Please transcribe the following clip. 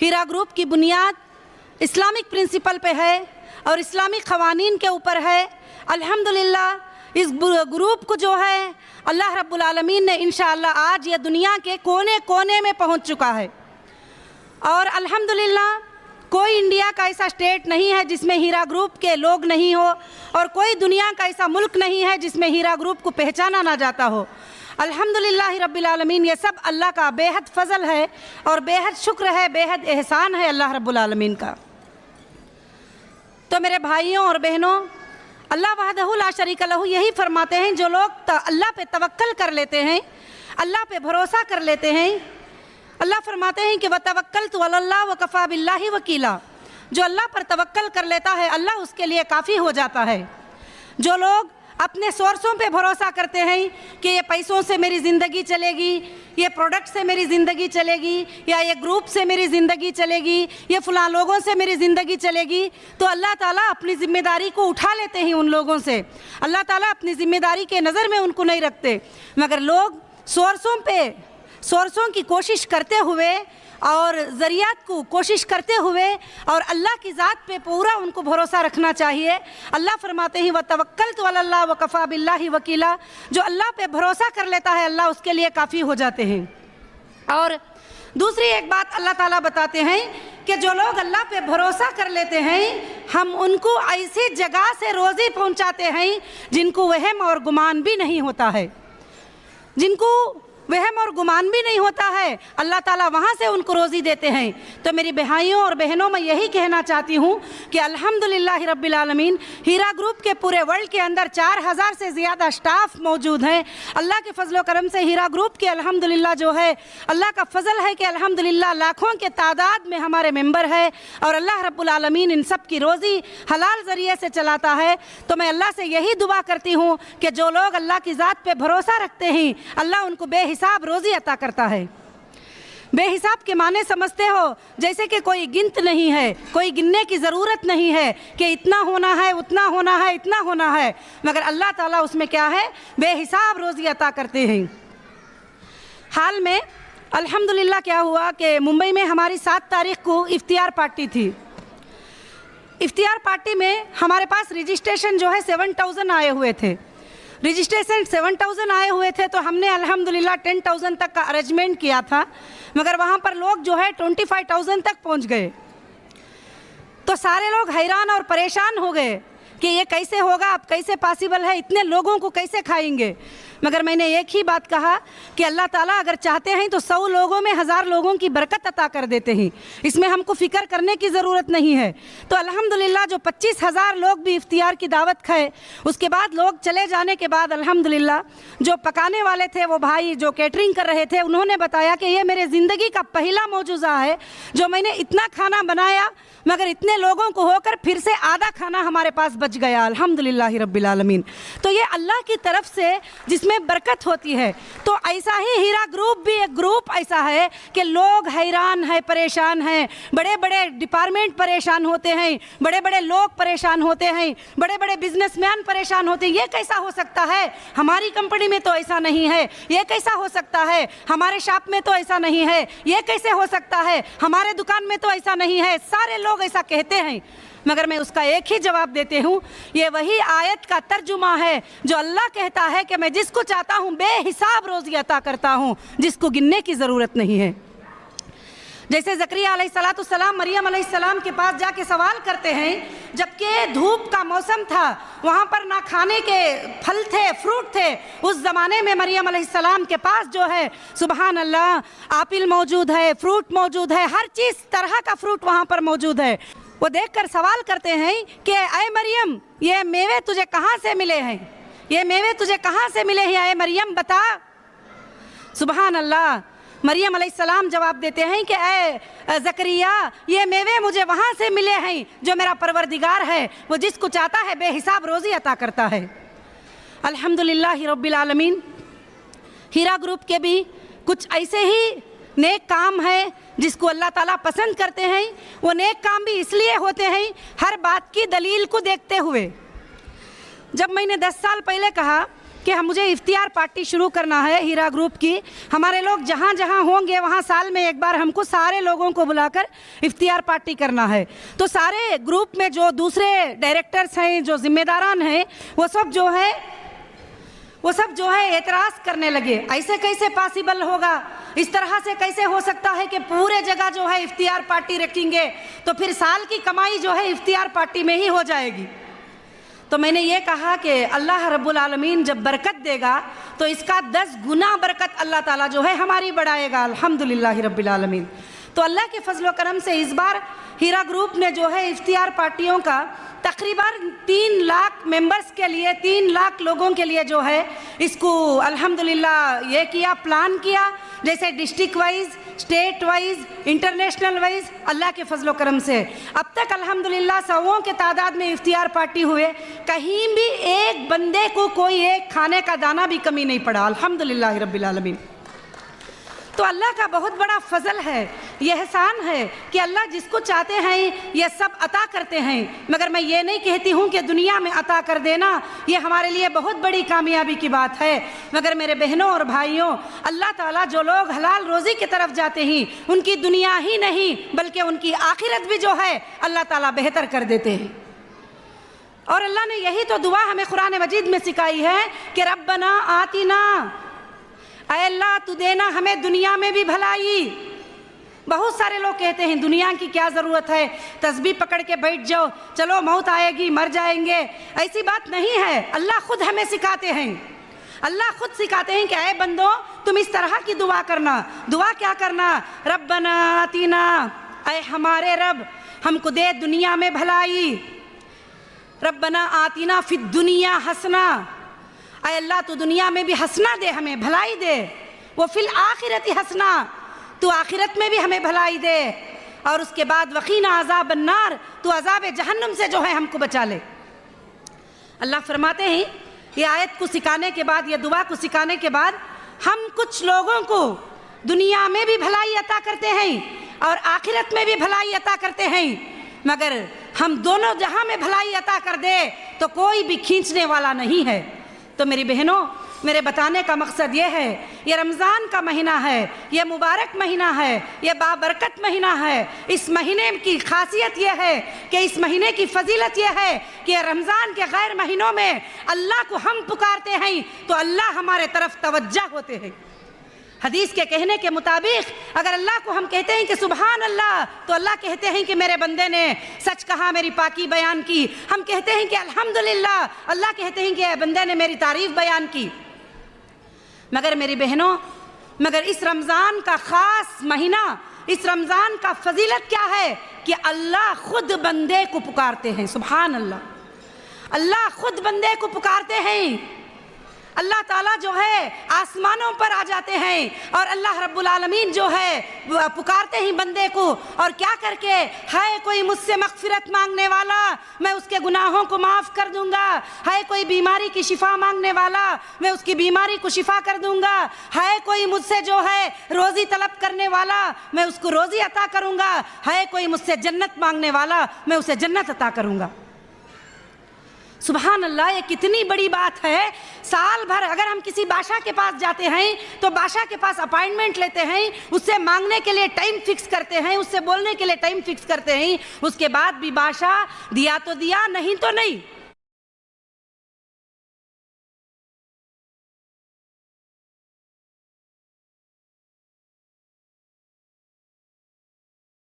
हीरा group की बुनियाद Islamic principal पे है और इस्लामिक क़वानीन के ऊपर है। अल्हम्दुलिल्लाह इस ग्रुप को जो है अल्लाह रब्बुल आलमीन ने इंशाअल्लाह आज ये दुनिया के कोने कोने में पहुंच चुका है। और अल्हम्दुलिल्लाह कोई इंडिया का ऐसा स्टेट नहीं है जिसमें हीरा ग्रुप के लोग नहीं हो, और कोई दुनिया का ऐसा मुल्क नहीं है जिसमें हीरा ग्रुप को पहचाना ना जाता हो। अल्हम्दुलिल्लाह रब्बिल आलमीन, ये सब अल्लाह का बेहद फ़ज़ल है और बेहद शुक्र है, बेहद एहसान है अल्लाह रब्बुल आलमीन का। तो मेरे भाइयों और बहनों, अल्लाह वहदहु ला शरीका लहू यही फरमाते हैं, जो लोग अल्लाह पे तवक्कल कर लेते हैं, अल्लाह पे भरोसा कर लेते हैं, अल्लाह फरमाते हैं कि वतवक्कलतु अलल्लाह व कफ़ा बिल्लाहि वकीला, जो अल्लाह पर तवक्कल कर लेता है अल्लाह उसके लिए काफ़ी हो जाता है। जो लोग अपने सोर्सों पे भरोसा करते हैं कि ये पैसों से मेरी ज़िंदगी चलेगी, ये प्रोडक्ट से मेरी ज़िंदगी चलेगी, या ये ग्रुप से मेरी ज़िंदगी चलेगी, ये फ़लाँ लोगों से मेरी ज़िंदगी चलेगी, तो अल्लाह ताला अपनी ज़िम्मेदारी को उठा लेते हैं उन लोगों से। अल्लाह ताला अपनी ज़िम्मेदारी के नज़र में उनको नहीं रखते। मगर लोग सोर्सों की कोशिश करते हुए और ज़रियात को कोशिश करते हुए और अल्लाह की ज़ात पे पूरा उनको भरोसा रखना चाहिए। अल्लाह फरमाते हैं वतवक्कलतु अलल्लाह व कफ़ा बिल्लाहि वकीला, जो अल्लाह पे भरोसा कर लेता है अल्लाह उसके लिए काफ़ी हो जाते हैं। और दूसरी एक बात अल्लाह ताला बताते हैं कि जो लोग अल्लाह पे भरोसा कर लेते हैं हम उनको ऐसी जगह से रोज़ी पहुँचाते हैं जिनको वहम और गुमान भी नहीं होता है, जिनको वहम और गुमान भी नहीं होता है, अल्लाह ताला वहाँ से उनको रोज़ी देते हैं। तो मेरी भाइयों और बहनों, मैं यही कहना चाहती हूँ कि अल्हम्दुलिल्लाह रब्बिल आलमीन, हीरा ग्रुप के पूरे वर्ल्ड के अंदर 4000 से ज़्यादा स्टाफ मौजूद हैं। अल्लाह के फजल करम से हीरा ग्रुप के अल्हम्दुलिल्लाह जो है अल्लाह का फ़ज़ल है कि अल्हम्दुलिल्लाह लाखों के तादाद में हमारे मेंबर है, और अल्लाह रब्बुल आलमीन इन सब की रोज़ी हलाल ज़रिए से चलाता है। तो मैं अल्लाह से यही दुआ करती हूँ कि जो लोग अल्लाह की ज़ात पे भरोसा रखते हैं अल्लाह उनको बेहिसाब रोज़ी अता करता है। बेहिसाब के माने समझते हो जैसे कि कोई गिनत नहीं है, कोई गिनने की ज़रूरत नहीं है कि इतना होना है, उतना होना है, इतना होना है, मगर अल्लाह ताला उसमें क्या है, बेहिसाब रोज़ी अता करते हैं। हाल में अल्हम्दुलिल्लाह क्या हुआ कि मुंबई में हमारी 7 तारीख़ को इफ्तियार पार्टी थी। इफ्तियार पार्टी में हमारे पास रजिस्ट्रेशन जो है 7000 आए हुए थे। रजिस्ट्रेशन 7000 आए हुए थे, तो हमने अल्हम्दुलिल्लाह 10,000 तक का अरेंजमेंट किया था, मगर वहाँ पर लोग जो है 25,000 तक पहुँच गए। तो सारे लोग हैरान और परेशान हो गए कि ये कैसे होगा, अब कैसे पॉसिबल है, इतने लोगों को कैसे खाएंगे। मगर मैंने एक ही बात कहा कि अल्लाह ताला अगर चाहते हैं तो 100 लोगों में 1000 लोगों की बरकत अता कर देते हैं, इसमें हमको फ़िक्र करने की ज़रूरत नहीं है। तो अल्हम्दुलिल्लाह जो 25,000 लोग भी इफ्तियार की दावत खाए, उसके बाद लोग चले जाने के बाद अल्हम्दुलिल्लाह जो पकाने वाले थे, वो भाई जो कैटरिंग कर रहे थे, उन्होंने बताया कि ये मेरे ज़िंदगी का पहला मौजूज़ा है जो मैंने इतना खाना बनाया, मगर इतने लोगों को होकर फिर से आधा खाना हमारे पास बच गया, अल्हम्दुलिल्लाह रब्बिल आलमीन। तो ये अल्लाह की तरफ से जिसमें बरकत होती है। तो ऐसा ही हीरा ग्रुप भी एक ग्रुप ऐसा है कि लोग हैरान है, परेशान हैं, बड़े बड़े डिपार्टमेंट परेशान होते हैं, बड़े बड़े लोग परेशान होते हैं, बड़े बड़े बिजनेसमैन परेशान होते हैं। ये कैसा हो सकता है, हमारी कंपनी में तो ऐसा नहीं है, ये कैसा हो सकता है, हमारे शॉप में तो ऐसा नहीं है, ये कैसे हो सकता है, हमारे दुकान में तो ऐसा नहीं है। सारे लोग ऐसा कहते हैं, मगर मैं उसका एक ही जवाब देती हूँ, ये वही आयत का तर्जुमा है जो अल्लाह कहता है कि मैं जिसको चाहता हूँ बेहिसाब रोज़ी अता करता हूँ, जिसको गिनने की ज़रूरत नहीं है। जैसे ज़करिया अलैहिस्सलाम मरियम अलैहिस्सलाम के पास जाके सवाल करते हैं, जबकि धूप का मौसम था, वहाँ पर ना खाने के फल थे, फ्रूट थे। उस ज़माने में मरियम अलैहिस्सलाम के पास जो है सुबहान अल्लाह एप्पल मौजूद है, फ्रूट मौजूद है, हर चीज़ तरह का फ्रूट वहाँ पर मौजूद है। वो देखकर सवाल करते हैं कि ऐ मरियम, ये मेवे तुझे कहाँ से मिले हैं, ये मेवे तुझे कहाँ से मिले हैं, ऐ मरियम बता। सुबहान अल्लाह, मरियम अलैहिस्सलाम जवाब देते हैं कि ऐ ज़करिया, ये मेवे मुझे वहाँ से मिले हैं जो मेरा परवरदिगार है, वो जिसको चाहता है बेहिसाब रोज़ी अता करता है। अल्हम्दुलिल्लाह रब्बिल आलमीन। हीरा ग्रुप के भी कुछ ऐसे ही नेक काम है जिसको अल्लाह ताला पसंद करते हैं। वो नेक काम भी इसलिए होते हैं हर बात की दलील को देखते हुए। जब मैंने 10 साल पहले कहा कि हम मुझे इफ्तियार पार्टी शुरू करना है हीरा ग्रुप की। हमारे लोग जहाँ जहाँ होंगे वहाँ साल में एक बार हमको सारे लोगों को बुलाकर इफ्तियार पार्टी करना है। तो सारे ग्रुप में जो दूसरे डायरेक्टर्स हैं, जो जिम्मेदारान हैं, वो सब जो है एतराज़ करने लगे, ऐसे कैसे पॉसिबल होगा, इस तरह से कैसे हो सकता है कि पूरे जगह जो है इफ्तियार पार्टी रखेंगे, तो फिर साल की कमाई जो है इफ्तियार पार्टी में ही हो जाएगी। तो मैंने ये कहा कि अल्लाह रब्बुल आलमीन जब बरकत देगा तो इसका 10 गुना बरकत अल्लाह ताला जो है हमारी बढ़ाएगा, अल्हम्दुलिल्लाह रब्बिल आलमीन। तो अल्लाह के फजल करम से इस बार हीरा ग्रुप ने जो है इफ्तियार पार्टियों का तकरीबन 3 लाख मेंबर्स के लिए, 3 लाख लोगों के लिए जो है इसको अल्हम्दुलिल्लाह ये किया, प्लान किया, जैसे district wise, state wise, international wise. अल्लाह के फजल करम से अब तक अल्हम्दुलिल्लाह सौओं के तादाद में इफ्तियार पार्टी हुए, कहीं भी एक बंदे को कोई एक खाने का दाना भी कमी नहीं पड़ा, अल्हम्दुलिल्लाह रब्बिल आलमीन। तो अल्लाह का बहुत बड़ा फजल है, यह एहसान है कि अल्लाह जिसको चाहते हैं ये सब अता करते हैं। मगर मैं ये नहीं कहती हूँ कि दुनिया में अता कर देना ये हमारे लिए बहुत बड़ी कामयाबी की बात है। मगर मेरे बहनों और भाइयों, अल्लाह ताला जो लोग हलाल रोज़ी की तरफ जाते हैं उनकी दुनिया ही नहीं बल्कि उनकी आखिरत भी जो है अल्लाह ताला बेहतर कर देते हैं। और अल्लाह ने यही तो दुआ हमें कुरान मजीद में सिखाई है कि रब्बना आतिना, ऐ अल्लाह तू देना हमें दुनिया में भी भलाई। बहुत सारे लोग कहते हैं दुनिया की क्या ज़रूरत है, तस्बीह पकड़ के बैठ जाओ, चलो मौत आएगी मर जाएंगे। ऐसी बात नहीं है, अल्लाह खुद हमें सिखाते हैं। अल्लाह खुद सिखाते हैं कि ऐ बंदो तुम इस तरह की दुआ करना। दुआ क्या करना? रब्बना आतिना, ऐ हमारे रब हमको दे दुनिया में भलाई। रब्बना आतिना फिद दुनिया हसना, ऐ अल्लाह तू दुनिया में भी हंसना दे, हमें भलाई दे। वो फिल आखिरत हंसना, तू आखिरत में भी हमें भलाई दे। और उसके बाद वकीना अज़ाब अन्नार, तू अज़ाब जहन्नुम से जो है हमको बचा ले। अल्लाह फरमाते हैं ये आयत को सिखाने के बाद, ये दुआ को सिखाने के बाद, हम कुछ लोगों को दुनिया में भी भलाई अता करते हैं और आखिरत में भी भलाई अता करते हैं। मगर हम दोनों जहां में भलाई अता कर दे तो कोई भी खींचने वाला नहीं है। तो मेरी बहनों, मेरे बताने का मकसद ये है, ये रमज़ान का महीना है, ये मुबारक महीना है, ये बाबरकत महीना है। इस महीने की खासियत ये है कि इस महीने की फजीलत ये है कि रमज़ान के गैर महीनों में अल्लाह को हम पुकारते हैं तो अल्लाह हमारे तरफ तवज्जो होते हैं। हदीस के कहने के मुताबिक अगर अल्लाह को हम कहते हैं कि सुबहान अल्लाह, तो अल्लाह कहते हैं कि मेरे बंदे ने सच कहा, मेरी पाकी बयान की। हम कहते हैं कि अल्हम्दुलिल्लाह, अल्लाह कहते हैं कि बंदे ने मेरी तारीफ बयान की। मगर मेरी बहनों, मगर इस रमज़ान का ख़ास महीना, इस रमज़ान का फजीलत क्या है कि अल्लाह खुद बंदे को पुकारते हैं। सुबहान अल्लाह, अल्लाह खुद बंदे को पुकारते हैं। अल्लाह ताला जो है आसमानों पर आ जाते हैं और अल्लाह रब्बुल आलमीन जो है पुकारते हैं बंदे को। और क्या करके? है कोई मुझसे मग़फ़िरत मांगने वाला, मैं उसके गुनाहों को माफ़ कर दूंगा। है कोई बीमारी की शिफा मांगने वाला, मैं उसकी बीमारी को शिफा कर दूंगा। है कोई मुझसे जो है रोज़ी तलब करने वाला, मैं उसको रोज़ी अता करूंगा। है कोई मुझसे जन्नत मांगने वाला, मैं उसे जन्नत अता करूंगा। सुबहान अल्लाह, ये कितनी बड़ी बात है। साल भर अगर हम किसी बादशाह के पास जाते हैं तो बादशाह के पास अपॉइंटमेंट लेते हैं, उससे मांगने के लिए टाइम फिक्स करते हैं, उससे बोलने के लिए टाइम फिक्स करते हैं। उसके बाद भी बादशाह दिया तो दिया, नहीं तो नहीं।